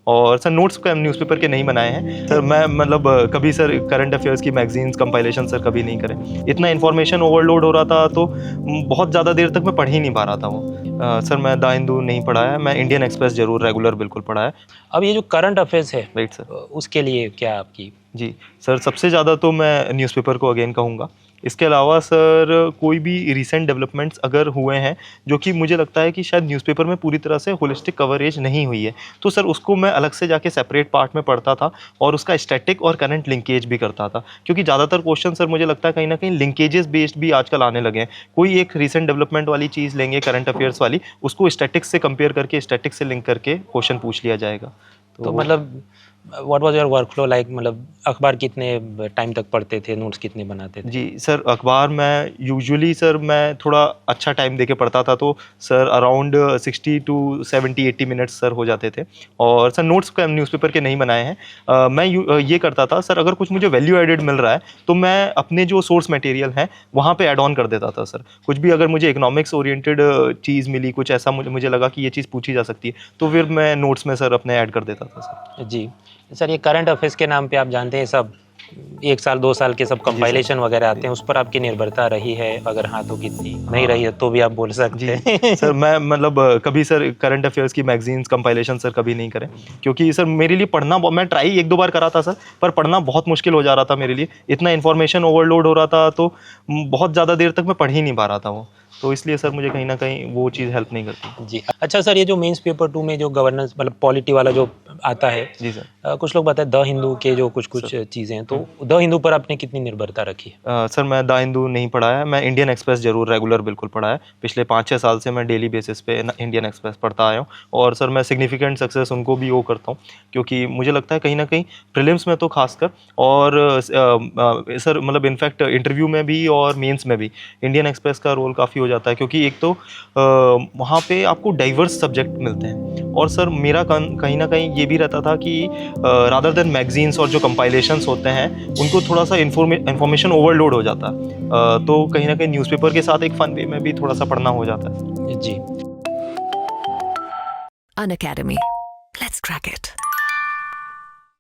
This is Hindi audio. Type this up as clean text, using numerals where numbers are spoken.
और सर नोट्स न्यूज़पेपर के नहीं बनाए हैं सर। मैं मतलब कभी सर करंट अफेयर्स की मैगजीन्स कंपाइलेशन सर कभी नहीं करें। इतना इन्फॉर्मेशन ओवरलोड हो रहा था तो बहुत ज़्यादा देर तक मैं पढ़ ही नहीं पा रहा था वो। सर मैं द हिंदू नहीं पढ़ा है, मैं इंडियन एक्सप्रेस जरूर रेगुलर बिल्कुल पढ़ा है। अब ये जो करंट अफेयर्स है, राइट सर। उसके लिए क्या आपकी? जी सर, सबसे ज़्यादा तो मैं न्यूज़पेपर को अगेन कहूँगा। इसके अलावा सर कोई भी रीसेंट डेवलपमेंट्स अगर हुए हैं जो कि मुझे लगता है कि शायद न्यूज़पेपर में पूरी तरह से होलिस्टिक कवरेज नहीं हुई है, तो सर उसको मैं अलग से जाके सेपरेट पार्ट में पढ़ता था और उसका स्टैटिक और करंट लिंकेज भी करता था। क्योंकि ज़्यादातर क्वेश्चन सर मुझे लगता है कहीं ना कहीं लिंकेजेस बेस्ड भी आजकल आने लगे हैं। कोई एक रीसेंट डेवलपमेंट वाली चीज़ लेंगे करंट अफेयर्स वाली, उसको स्टैटिक्स से कंपेयर करके स्टैटिक से लिंक करके क्वेश्चन पूछ लिया जाएगा। तो मतलब what was your work flow like? मतलब अखबार कितने टाइम तक पढ़ते थे, नोट्स कितने बनाते थे? जी सर, अखबार मैं यूजुअली सर मैं थोड़ा अच्छा टाइम देके पढ़ता था, तो sir around 60 to 70-80 minutes sir हो जाते थे। और सर नोट्स का न्यूज़पेपर के नहीं बनाए हैं। मैं ये करता था सर, अगर कुछ मुझे वैल्यू एडेड मिल रहा है तो मैं अपने जो सोर्स मटेरियल हैं वहाँ पे ऐड ऑन कर देता था सर। कुछ भी अगर मुझे इकोनॉमिक्स ओरिएंटेड चीज़ मिली, कुछ ऐसा मुझे लगा कि ये चीज़ पूछी जा सकती है, तो फिर मैं नोट्स में सर अपने ऐड कर देता था सर। जी सर, ये करंट अफेयर्स के नाम पे आप जानते हैं सब 1 साल 2 साल के सब कंपाइलेशन वगैरह आते हैं, उस पर आपकी निर्भरता रही है? अगर हाँ तो कितनी? नहीं रही है तो भी आप बोल सकते हैं। जी सर, मैं मतलब कभी सर करंट अफेयर्स की मैगजीन्स कंपाइलेशन सर कभी नहीं करें, क्योंकि सर मेरे लिए पढ़ना मैं ट्राई 1-2 बार करा था सर, पर पढ़ना बहुत मुश्किल हो जा रहा था मेरे लिए। इतना इन्फॉर्मेशन ओवरलोड हो रहा था तो बहुत ज़्यादा देर तक मैं पढ़ ही नहीं पा रहा था वो। तो इसलिए सर मुझे कहीं ना कहीं वो चीज़ हेल्प नहीं करती। जी अच्छा सर, ये जो मेंस पेपर 2 में जो गवर्नेंस मतलब पॉलिटी वाला जो आता है, जी सर। कुछ लोग बताते हैं द हिंदू के जो कुछ सर चीज़ें हैं, तो द हिंदू पर आपने कितनी निर्भरता रखी है? सर मैं द हिंदू नहीं पढ़ा है, मैं इंडियन एक्सप्रेस जरूर रेगुलर बिल्कुल पढ़ा है। पिछले 5-6 साल से मैं डेली बेसिस पे इंडियन एक्सप्रेस पढ़ता आया हूँ। और सर मैं सिग्निफिकेंट सक्सेस उनको भी वो करता हूँ, क्योंकि मुझे लगता है कहीं ना कहीं प्रीलिम्स में तो खासकर, और सर मतलब इनफैक्ट इंटरव्यू में भी और मेंस में भी इंडियन एक्सप्रेस का रोल काफ़ी हो जाता है। क्योंकि एक तो वहाँ पे आपको डाइवर्स सब्जेक्ट मिलते हैं, और सर मेरा कहीं ना कहीं ये भी रहता था कि रादर देन मैगजीन्स और जो कंपाइलेशंस होते हैं उनको थोड़ा सा इन्फॉर्मेशन ओवरलोड हो जाता है, तो कहीं ना कहीं न्यूज़पेपर के साथ एक फन वे में भी थोड़ा सा पढ़ना हो जाता है। जी। Unacademy. Let's crack it.